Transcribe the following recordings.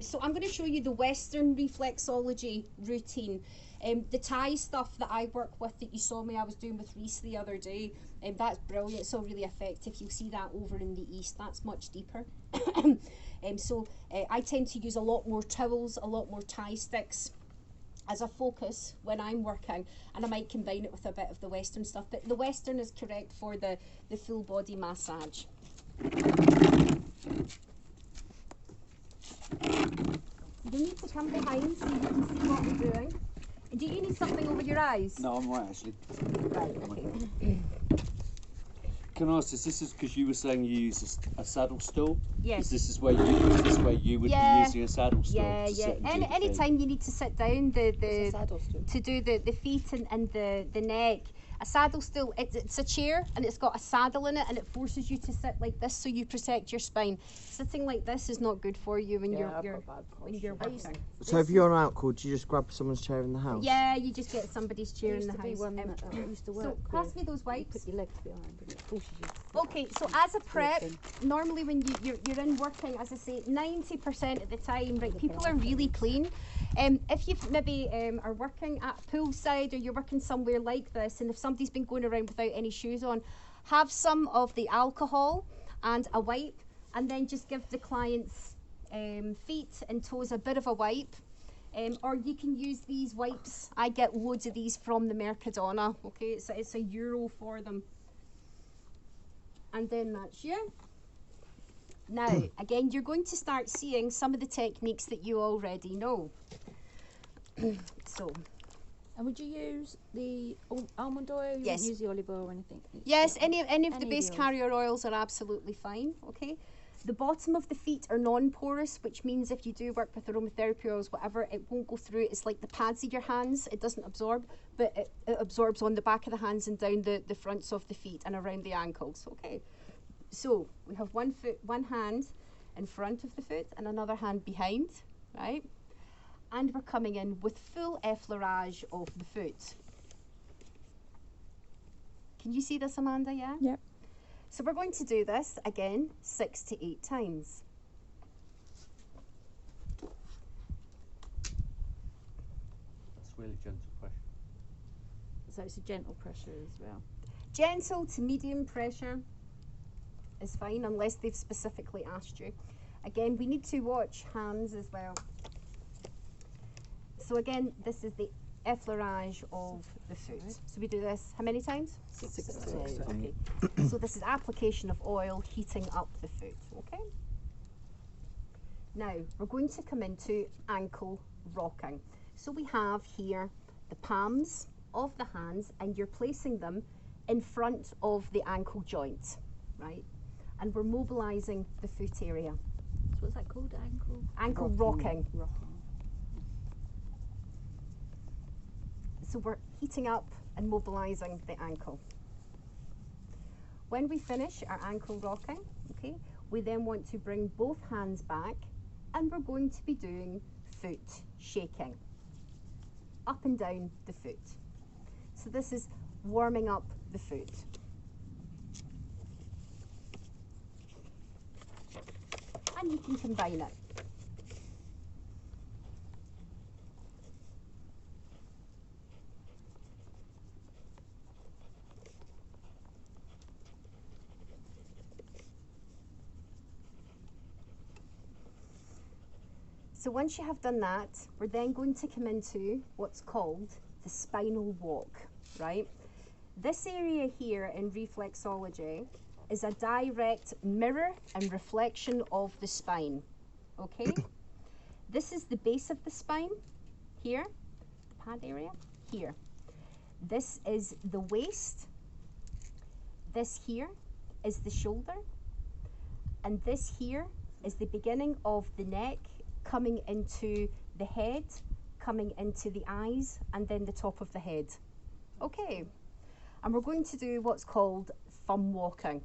So I'm going to show you the Western reflexology routine. The Thai stuff that I work with that you saw me I was doing with Reese the other day, that's brilliant. It's all really effective. You'll see that over in the East. That's much deeper. I tend to use a lot more towels, a lot more Thai sticks as a focus when I'm working, and I might combine it with a bit of the Western stuff, but the Western is correct for the full body massage. You need to come behind so you can see what we're doing. And do you need something over your eyes? No, I'm right actually. Right, okay. Can I ask this? This is because you were saying you use a saddle stool. Yes. This is where you would be using a saddle stool. Yeah. Anytime you need to sit down, to do the feet and the neck. A saddle stool, it's a chair and it's got a saddle in it, and it forces you to sit like this so you protect your spine. Sitting like this is not good for you when you're working. So if you're on alcohol, do you just grab someone's chair in the house? Yeah, you just get somebody's chair in the house. Used to work So pass me those wipes. Put your legs behind and it forces you to sit. Okay, so as a prep, normally when you're in working, as I say, 90% of the time, right, people are really clean. If you maybe are working at a poolside or you're working somewhere like this, and if somebody's been going around without any shoes on, have some of the alcohol and a wipe, and then just give the client's feet and toes a bit of a wipe. Or you can use these wipes. I get loads of these from the Mercadona. Okay, it's a euro for them. And then that's you. Now, again, you're going to start seeing some of the techniques that you already know. So. And would you use the almond oil? You Yes. don't use the olive oil or anything? Yes, any of the Any base oils. carrier oils are absolutely fine, okay? The bottom of the feet are non-porous, which means if you do work with aromatherapy oils, whatever, it won't go through. It's like the pads of your hands. It doesn't absorb, but it absorbs on the back of the hands and down the fronts of the feet and around the ankles, okay? So we have one hand in front of the foot and another hand behind, right? And we're coming in with full effleurage of the foot. Can you see this, Amanda, yeah? Yep. So we're going to do this again 6 to 8 times. That's really gentle pressure. So it's a gentle pressure as well. Gentle to medium pressure is fine unless they've specifically asked you. Again, we need to watch hands as well. So again, this is the effleurage of the foot. So we do this how many times? 6 times. Okay. So this is application of oil heating up the foot. Okay. Now we're going to come into ankle rocking. So we have here the palms of the hands, and you're placing them in front of the ankle joint, right? And we're mobilizing the foot area. So what's that called? Ankle rocking. So we're heating up and mobilizing the ankle. When we finish our ankle rocking, okay, we then want to bring both hands back, and we're going to be doing foot shaking up and down the foot. So this is warming up the foot. And you can combine it. So once you have done that, we're then going to come into what's called the spinal walk, right? This area here in reflexology is a direct mirror and reflection of the spine, okay? This is the base of the spine, here, the pad area, here. This is the waist. This here is the shoulder. And this here is the beginning of the neck, coming into the head, coming into the eyes, and then the top of the head. Okay, and we're going to do what's called thumb walking.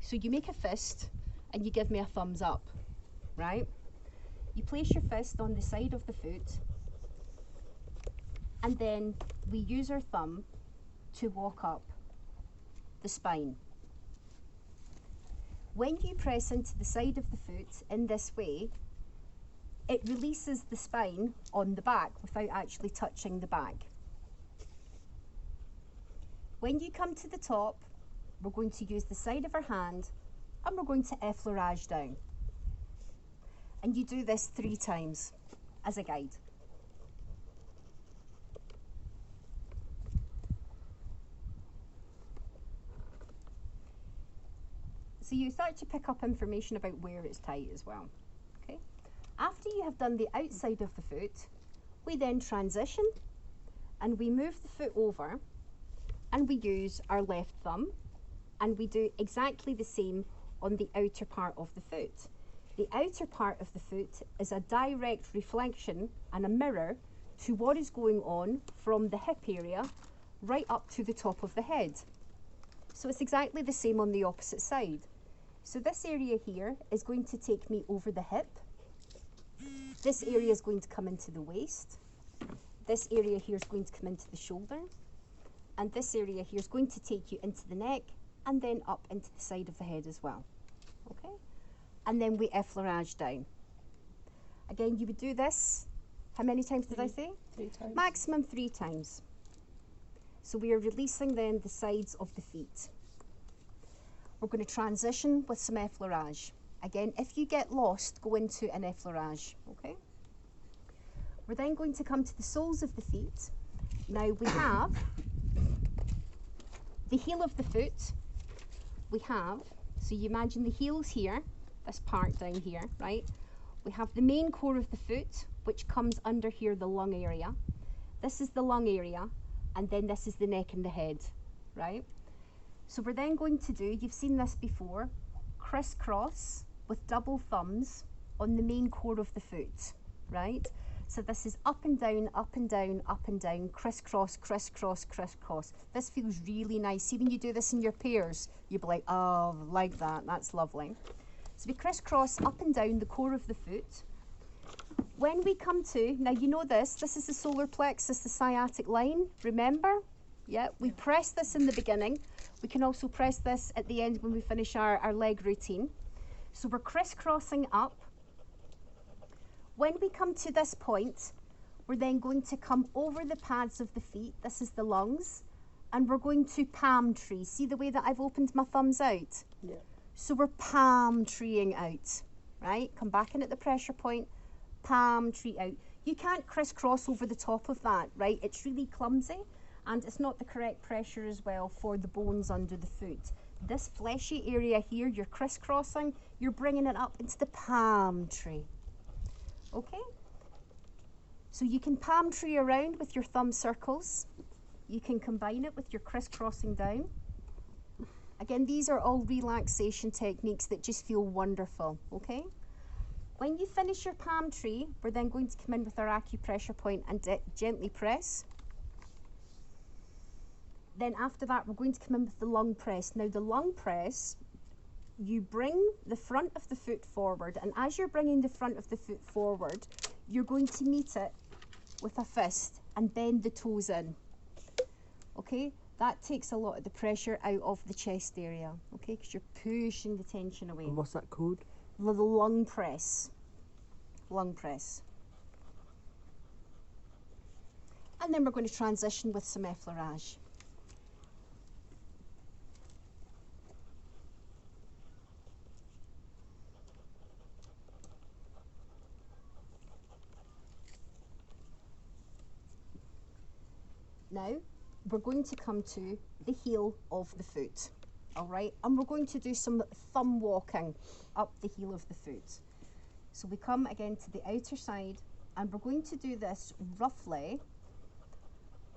So you make a fist and you give me a thumbs up, right? You place your fist on the side of the foot, and then we use our thumb to walk up the spine. When you press into the side of the foot in this way, it releases the spine on the back without actually touching the back. When you come to the top, we're going to use the side of our hand and we're going to effleurage down. And you do this 3 times as a guide. So you start to pick up information about where it's tight as well. Okay. After you have done the outside of the foot, we then transition and we move the foot over and we use our left thumb and we do exactly the same on the outer part of the foot. The outer part of the foot is a direct reflection and a mirror to what is going on from the hip area right up to the top of the head. So it's exactly the same on the opposite side. So this area here is going to take me over the hip. This area is going to come into the waist. This area here is going to come into the shoulder. And this area here is going to take you into the neck and then up into the side of the head as well. Okay? And then we effleurage down. Again, you would do this, how many times did I say? 3 times. Maximum 3 times. So we are releasing then the sides of the feet. We're going to transition with some effleurage. Again, if you get lost, go into an effleurage, okay? We're then going to come to the soles of the feet. Now we have the heel of the foot. We have, so you imagine the heel's here, this part down here, right? We have the main core of the foot, which comes under here, the lung area. This is the lung area, and then this is the neck and the head, right? So we're then going to do, you've seen this before, crisscross with double thumbs on the main core of the foot, right? So this is up and down, up and down, up and down, crisscross, crisscross, crisscross. This feels really nice. See when you do this in your pairs, you'll be like, oh, like that, that's lovely. So we crisscross up and down the core of the foot. When we come to, now you know this is the solar plexus, the sciatic line, remember? Yeah, we press this in the beginning. We can also press this at the end when we finish our leg routine. So we're crisscrossing up. When we come to this point, we're then going to come over the pads of the feet. This is the lungs. And we're going to palm tree. See the way that I've opened my thumbs out? Yeah. So we're palm treeing out, right? Come back in at the pressure point, palm tree out. You can't crisscross over the top of that, right? It's really clumsy. And it's not the correct pressure as well for the bones under the foot. This fleshy area here, you're crisscrossing, you're bringing it up into the palm tree. Okay? So you can palm tree around with your thumb circles. You can combine it with your crisscrossing down. Again, these are all relaxation techniques that just feel wonderful, okay? When you finish your palm tree, we're then going to come in with our acupressure point and gently press. Then after that, we're going to come in with the lung press. Now the lung press, you bring the front of the foot forward, and as you're bringing the front of the foot forward, you're going to meet it with a fist and bend the toes in. Okay, that takes a lot of the pressure out of the chest area, okay, because you're pushing the tension away. And what's that called? The lung press. Lung press. And then we're going to transition with some effleurage. Now, we're going to come to the heel of the foot, all right? And we're going to do some thumb walking up the heel of the foot. So we come again to the outer side, and we're going to do this roughly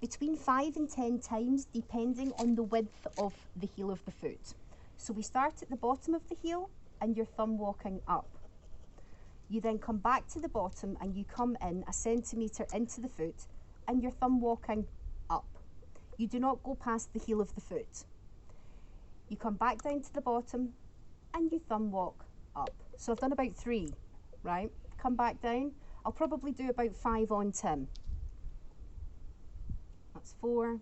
between 5 and 10 times, depending on the width of the heel of the foot. So we start at the bottom of the heel, and you're thumb walking up. You then come back to the bottom, and you come in 1 centimetre into the foot, and you're thumb walking up. You do not go past the heel of the foot. You come back down to the bottom and you thumb walk up. So I've done about 3, right? Come back down. I'll probably do about 5 on Tim. That's 4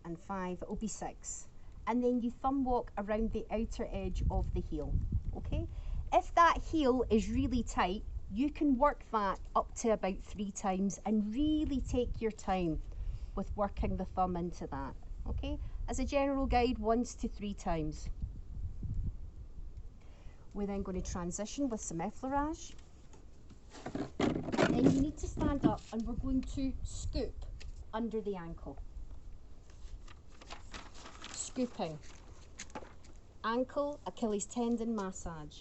and 5, it'll be 6. And then you thumb walk around the outer edge of the heel, okay? if that heel is really tight, you can work that up to about 3 times and really take your time with working the thumb into that. Okay, as a general guide, 1 to 3 times. We're then going to transition with some effleurage. And then you need to stand up and we're going to scoop under the ankle. Scooping. Ankle, Achilles tendon massage.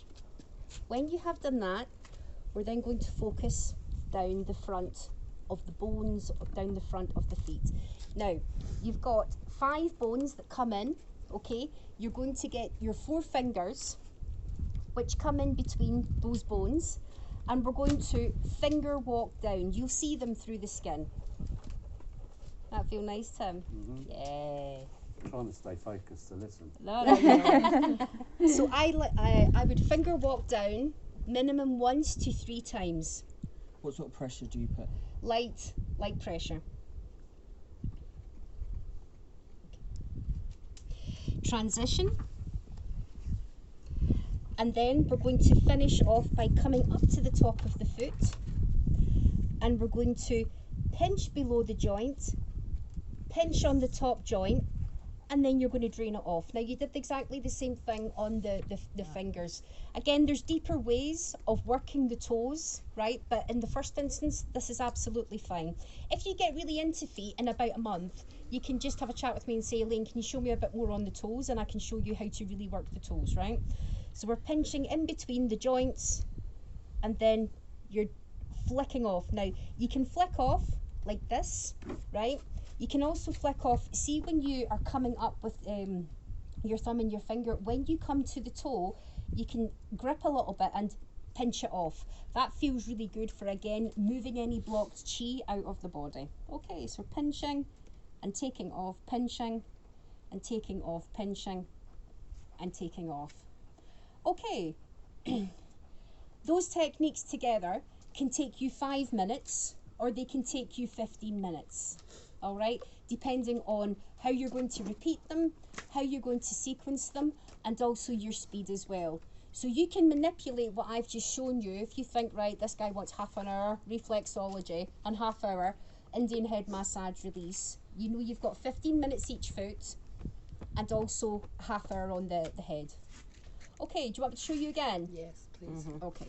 When you have done that, we're then going to focus down the front of the bones, down the front of the feet. Now, you've got 5 bones that come in, okay? You're going to get your 4 fingers, which come in between those bones, and we're going to finger walk down. You'll see them through the skin. That feel nice, Tim? Yeah. Trying to stay focused to listen. No. So I would finger walk down minimum 1 to 3 times. What sort of pressure do you put? Light pressure. Transition. And then we're going to finish off by coming up to the top of the foot. And we're going to pinch below the joint, pinch on the top joint, and then you're going to drain it off. Now you did exactly the same thing on the fingers. Again, there's deeper ways of working the toes, right? But in the first instance, this is absolutely fine. If you get really into feet in about a month, you can just have a chat with me and say, Elaine, can you show me a bit more on the toes? And I can show you how to really work the toes, right? So we're pinching in between the joints and then you're flicking off. Now you can flick off like this, right? You can also flick off, see when you are coming up with your thumb and your finger, when you come to the toe, you can grip a little bit and pinch it off. That feels really good for, again, moving any blocked chi out of the body. Okay, so pinching and taking off, pinching and taking off, pinching and taking off. Okay, those techniques together can take you 5 minutes or they can take you 15 minutes. All right, depending on how you're going to repeat them, how you're going to sequence them, and also your speed as well. So you can manipulate what I've just shown you. If you think, right, this guy wants half an hour reflexology and half hour Indian head massage release, you know you've got 15 minutes each foot and also half hour on the head. Okay, do you want me to show you again? Yes, please. Okay.